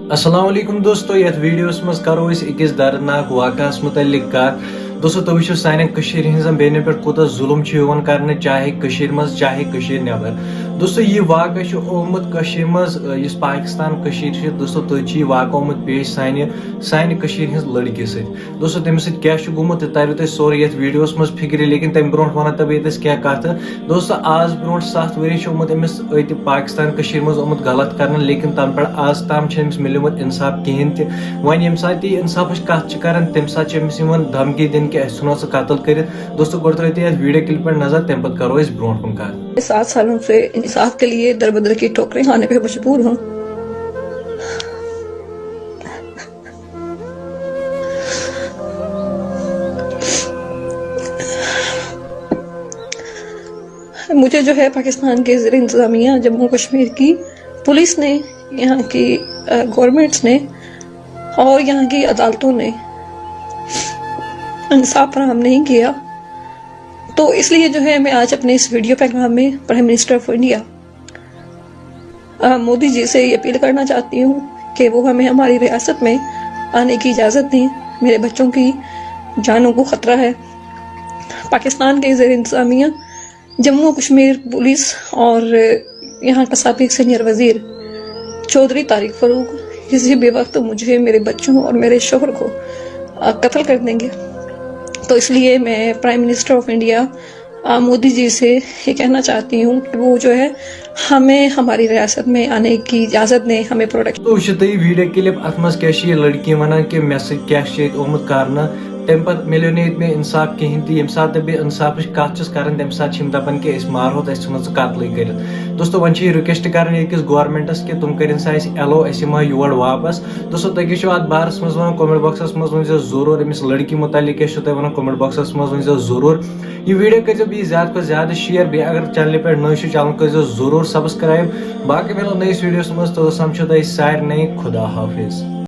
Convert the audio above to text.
السلام علیکم دوستو، یتھ ویڈیوس مز کرو اس اکس دردناک واقعس متعلق کت دوستو تُہۍ وٕچھِو سانٮ۪ن کٔشیٖرِ ہٕنٛزن بیٚنٮ۪ن پٮ۪ٹھ کوٗتاہ ظُلم چھُ یِوان کرنہٕ، چاہے کٔشیٖرِ منٛز چاہے کٔشیٖرِ نٮ۪بر. دوستو یہِ واقعہ چھُ آمُت کٔشیٖرِ منٛز، یُس پاکستان کٔشیٖر چھِ دوستو تٔتھۍ چھُ یہِ واقعہ آمُت پیش سانہِ کٔشیٖرِ ہٕنٛز لڑکی سۭتۍ. دوستو تٔمِس سۭتۍ کیاہ چھُ گوٚمُت تہِ تریو تۄہہِ سورُے یتھ ویڈیوس منٛز فِکرِ، لیکن تمہِ برونٛٹھ ونہو تۄہہِ بہٕ ییٚتٮ۪س کینٛہہ کتھٕ. دوستو آز برونٛٹھ 7 ؤری چھُ آمُت أمِس أتہِ پاکستان کٔشیٖرِ منٛز آمُت غلط کرنہٕ، لیکن تنہٕ پٮ۪ٹھ آز تام چھُ أمِس مِلیومُت انصاف کِہینۍ تہِ. وۄنۍ ییٚمہِ ساتہٕ یہِ انصافٕچ کتھ چھِ کران تمہِ ساتہٕ چھِ أمِس یِوان دھمکی دِنہٕ کہِ أسۍ ژھٕنو ژٕ قتل کٔرِتھ. دوستو گۄڈٕ ترٲیِو تُہۍ یتھ ویڈیو کلپ پٮ۪ٹھ نظر، تمہِ پتہٕ کرو أسۍ برونٛٹھ کُن کتھ. 7 سالوں سے انصاف کے لیے در بدر کی ٹھوکریں کھانے پہ مجبور ہوں. مجھے جو ہے پاکستان کے زیر انتظامیہ جموں کشمیر کی پولیس نے، یہاں کی گورنمنٹس نے اور یہاں کی عدالتوں نے انصاف فراہم نہیں کیا. تو اس لیے جو ہے میں آج اپنے اس ویڈیو پیغام میں prime minister of India Modi ji سے یہ اپیل کرنا چاہتی ہوں کہ وہ ہمیں ہماری ریاست میں آنے کی اجازت دیں. میرے بچوں کی جانوں کو خطرہ ہے. پاکستان کے زیر انتظامیہ جموں کشمیر پولیس اور یہاں کا سابق سینئر وزیر چودھری طارق فاروق کسی بھی وقت مجھے، میرے بچوں اور میرے شوہر کو قتل کر دیں گے. تو اس لیے میں prime minister of India Modi ji سے یہ کہنا چاہتی ہوں کہ وہ جو ہے ہمیں ہماری ریاست میں آنے کی اجازت دیں، ہمیں پروٹیکٹ. تو وٕچھِو تُہۍ ویڈیو کلپ، اتھ منٛز کیاہ چھِ یہِ لڑکی ونان کہِ مےٚ سۭتۍ کیاہ چھُ ییٚتہِ آمُت کرنہٕ. تمہِ پتہٕ مِلیو نہٕ ییٚتہِ مےٚ انصاف کِہینۍ تہِ. ییٚمہِ ساتہٕ بہٕ انصافٕچ کتھ چھُس کران تمہِ ساتہٕ چھِ یِم دپان کہِ أسۍ مارہو تہٕ أسۍ ژھٕنو ژٕ قتلٕے کٔرِتھ. دوستو وۄنۍ چھِ یہِ رِکویسٹ کران ییٚتہِ کِس گورمنٹس کہِ تِم کٔرِنۍ سا اَسہِ ایلو، أسۍ یِمو یور واپس. دوستو تُہۍ کیاہ چھِو اتھ بارس منٛز ونان کومنٹ باکسس منٛز ؤنۍزیو ضروٗر. أمِس لڑکی متعلق کیاہ چھِو تُہۍ ونان کومنٹ باکسس منٛز ؤنۍزیو ضروٗر. یہِ ویڈیو کٔرۍزیو بیٚیہِ زیادٕ کھۄتہٕ زیادٕ شیر، بیٚیہِ اگر چینلہِ پٮ۪ٹھ نٔے چھِو چینل کٔرۍزیو ضروٗر سبسکرایب. باقٕے مِلو نٔیِس ویڈیوس منٛز، توٚتام چھُو تۄہہِ سارنٕے خدا حافظ.